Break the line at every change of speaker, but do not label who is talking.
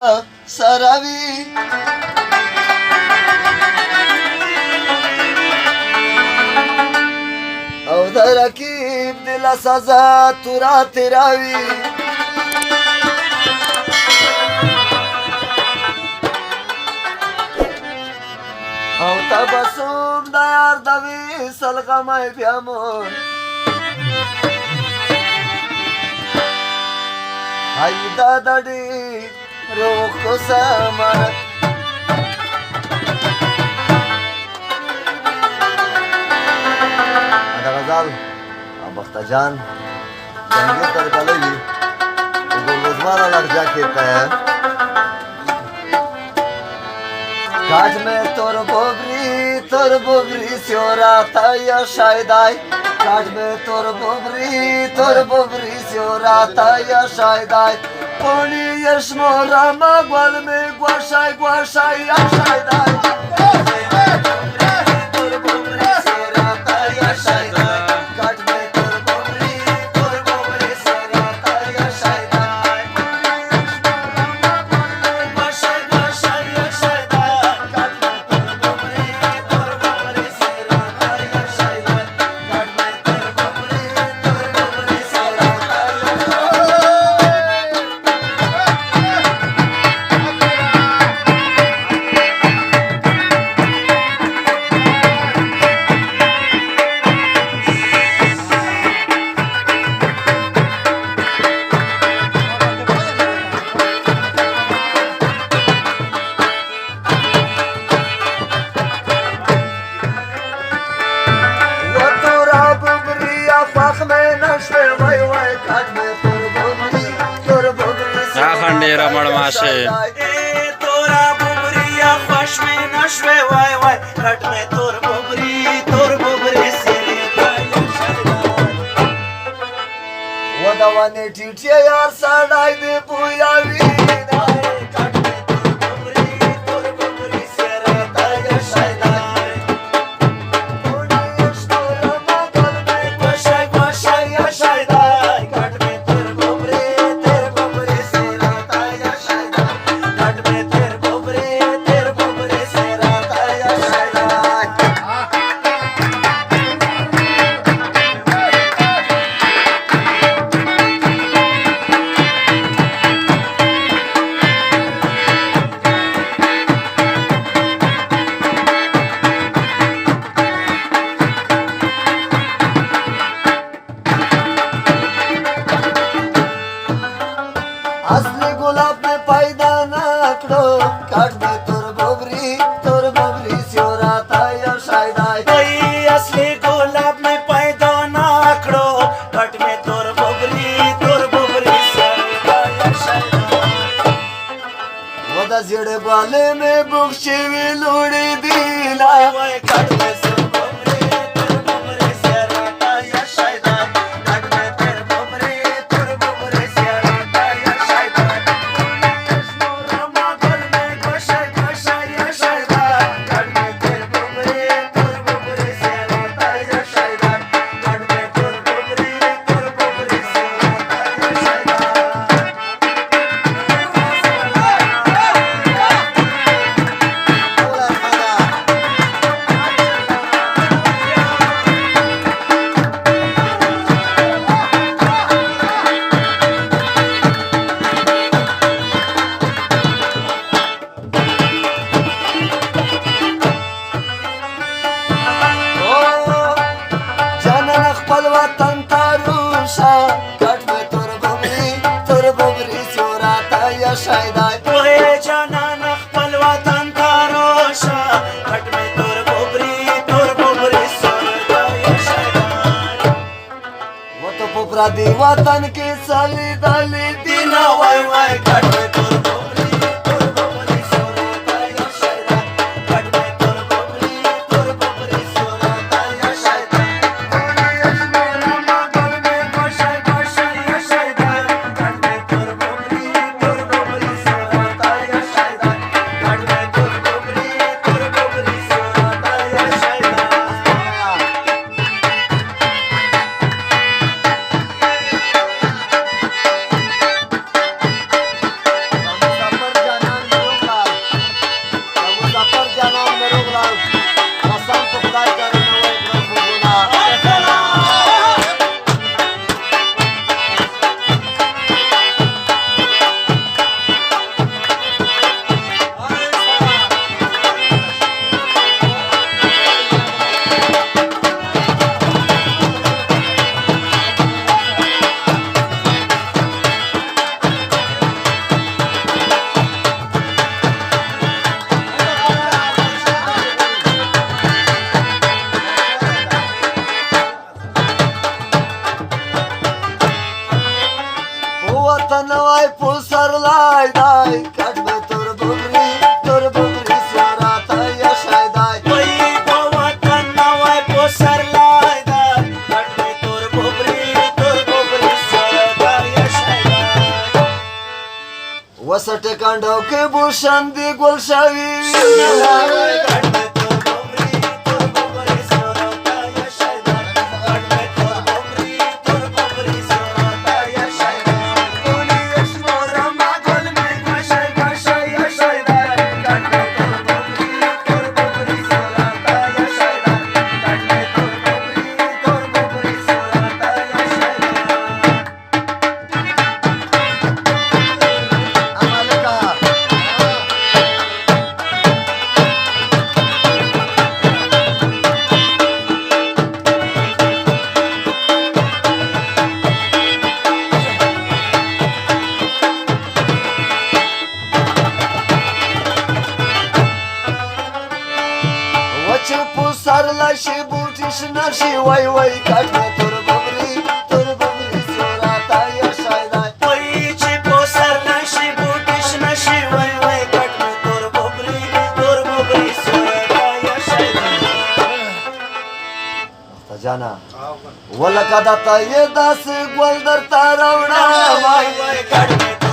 सरावी अवधर की दिला सजा तुरा तेरावी अवता बसून दयार दवी सलका माय ब्यामोन आई दादडी रोको सामान ada gazal abah tajan jangan terkali ugur mana larja kita ya काज में तोर बोबरी स्योरा ताया शायदाई काज में तोर बोबरी स्योरा ताया शायदाई पोनी यशमोरा मगवाल में ग्वाशाई या शायदाई तोर बोबरी स्योरा ताया शायदाई काज में तोर बोबरी स्योरा ताया शायदाई
खंडेरा मड़माशे
तोरा बुबरिया फश में नशवे वाय वाय कट में तोर बुबरी से
वदवाने ठीठे यार साडाई दे पुयावी
कट में तोर बुबरी से रहता है शायदाई
स्टोरा मगल में
गोशाई या शायदाई कट में तोर बुबरी से रहता है शायदाई कट में तोर बुबरी से रहता है शायदाई
असली गुलाब में पैदा नाकड़ो काट में तोर बोबरी स्योरा ताया शायदाई
कोई असली गुलाब में पैदा ना आकड़ो कट में तोर बुबरी से रहता है
वदा जेड़े बाले में बुक्शिवी लूड़ी दीला
वाय कट में तोर बुबरी से रहता है शायदाई कट में तोर बुबरी से रहता है शायदाई मगल में गोशाई या शायदाई कट में तोर बुबरी से रहता है शायदाई कट में तोर बुबरी से रहता है शायदाई
जनन खपल वतन तारूशा काट में तोर बोबरी स्योरा ताया शायदाई
ओए जाना नखपल वतन का रोशा कट में तोर बुबरी से रहता है शायदाई
वो तो पुपरा दी वतन की साली दाली
दीना वाय वाय कट में तोर बुबरी से रहता है शायदाई कट में तोर बुबरी से रहता है शायदाई मगल में गोशाई या शायदाई कट में तोर बुबरी से रहता है शायदाई कट में तोर बुबरी से रहता है शायदाई
गांडव के भूषण दी गुलशावी
काट में तोर बोबरी तोर बोबरी सोराता या शायदा काट में तोर बोबरी सोराता या शायदा कोणी एक्सप्लोरा मागोल में घाशाय घाशाय या शायदा काट में तोर बोबरी सोराता या शायदा काट में तोर बोबरी सोराता या शायदा
आम्हाला का वच पुसारला शे बुटीश नाशी वाय वाय काढणे तोर बोबरी सोराता या शायदा
पैची पोसर नशी बुटिश नशी वय वय काट में तोर बोबरी सोराता या शायदा
जाना वल का दाता ये दास गोलदर तारवणा
वाय वाय काट में